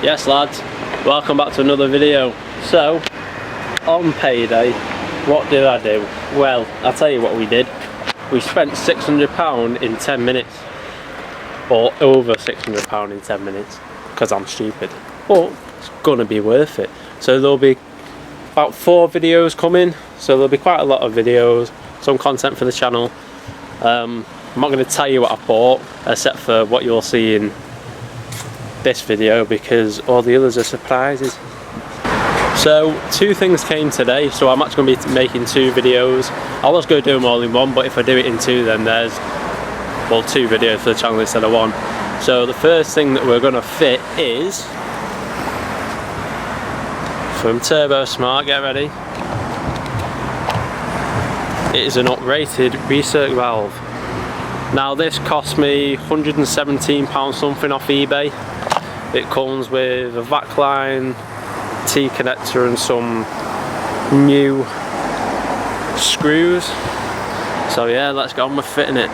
Yes lads, welcome back to another video. So, on payday, what did I do? Well, I'll tell you what we did. We spent £600 in 10 minutes. Or over £600 in 10 minutes. Because I'm stupid. But, it's gonna be worth it. So there'll be about 4 videos coming. So there'll be quite a lot of videos. Some content for the channel. I'm not going to tell you what I bought, except for what you'll see in this video, because all the others are surprises. So 2 things came today, so I'm actually going to be making 2 videos. I was going to do them all in one, but if I do it in 2, then there's, well, 2 videos for the channel instead of 1. So the first thing that we're going to fit is from Turbosmart. Get ready. It is an uprated recirc valve. Now this cost me £117 something off eBay. It comes with a vac line, T-connector and some new screws. So yeah, let's get on with fitting it.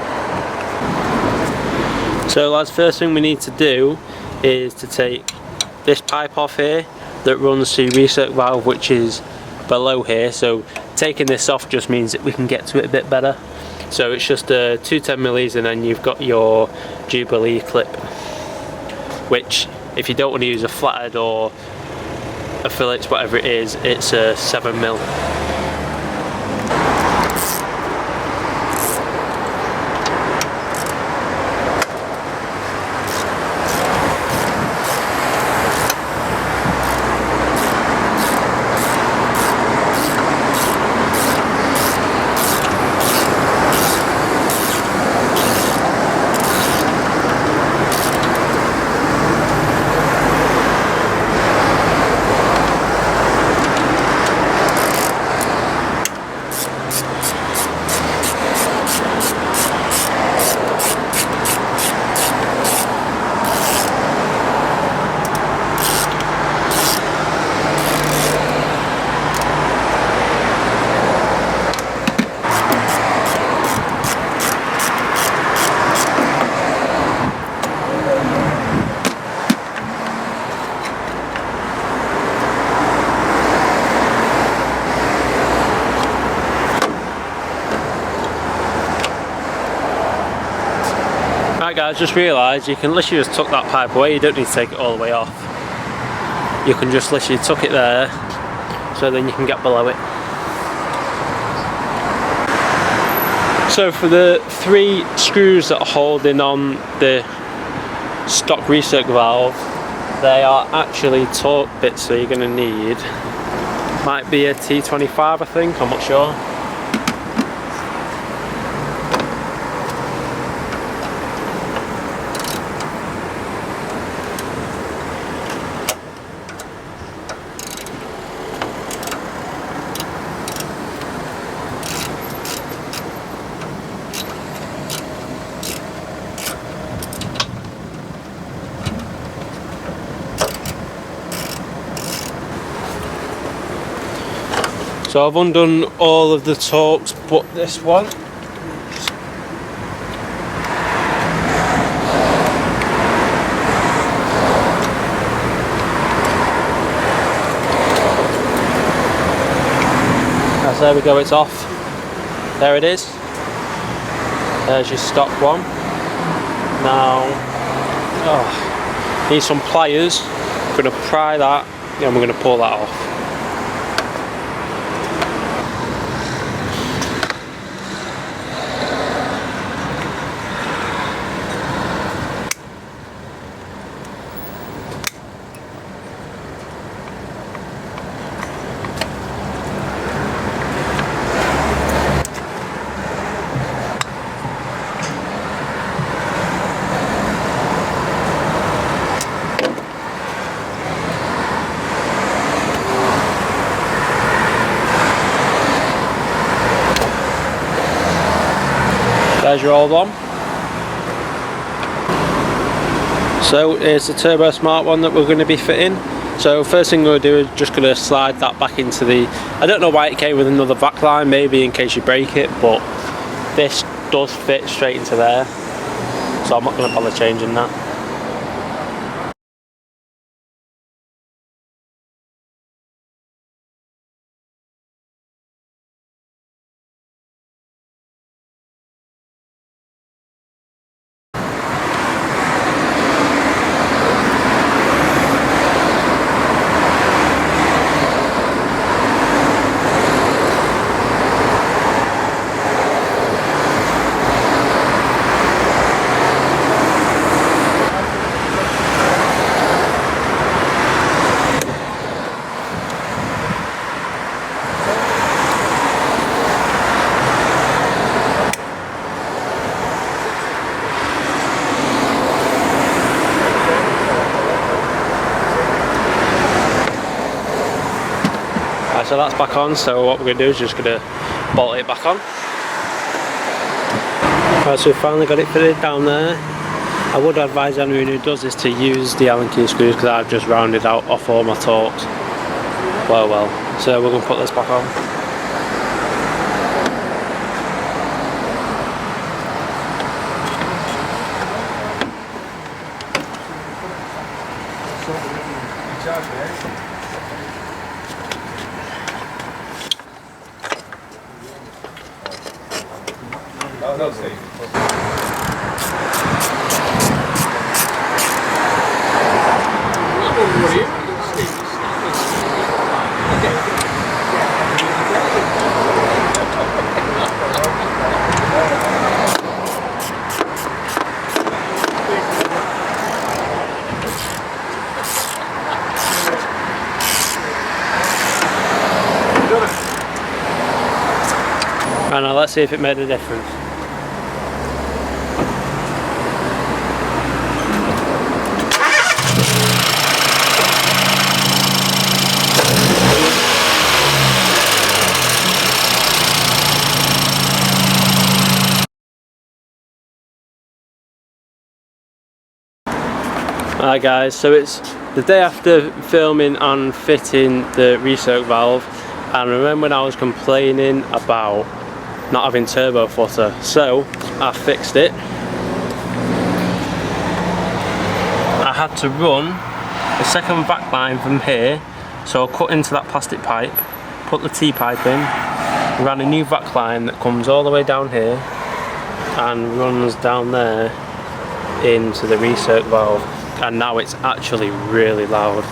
So lads, first thing we need to do is to take this pipe off here that runs to recirc valve, which is below here. So taking this off just means that we can get to it a bit better. So it's just 2 10mm and then you've got your Jubilee clip, which if you don't want to use a flathead or a Phillips, whatever it is, it's a 7mm. Right guys, just realised you can literally just tuck that pipe away. You don't need to take it all the way off. You can just literally tuck it there, so then you can get below it. So for the 3 screws that are holding on the stock recirc valve, they are actually torque bits, so you're going to need, might be a T25 I think, I'm not sure. So I've undone all of the torques but this one. So there we go, it's off. There it is. There's your stock one. Now, need some pliers. I'm going to pry that and we're going to pull that off. There's your old one. So here's the Turbosmart one that we're going to be fitting. So first thing we're going to do is just going to slide that back into the, I don't know why it came with another vac line, maybe in case you break it, but this does fit straight into there, so I'm not going to bother changing that. so that's back on, so what we're going to do is just going to bolt it back on. Right, so we've finally got it fitted down there. I would advise anyone who does this to use the Allen key screws because I've just rounded out off all my torques. Well, so we're going to put this back on. And now let's see if it made a difference. Alright guys, so it's the day after filming and fitting the recirc valve, and remember when I was complaining about not having turbo flutter, so I fixed it. I had to run a second back line from here, so I cut into that plastic pipe, put the T-pipe in, ran a new back line that comes all the way down here and runs down there into the recirc valve, and now it's actually really loud.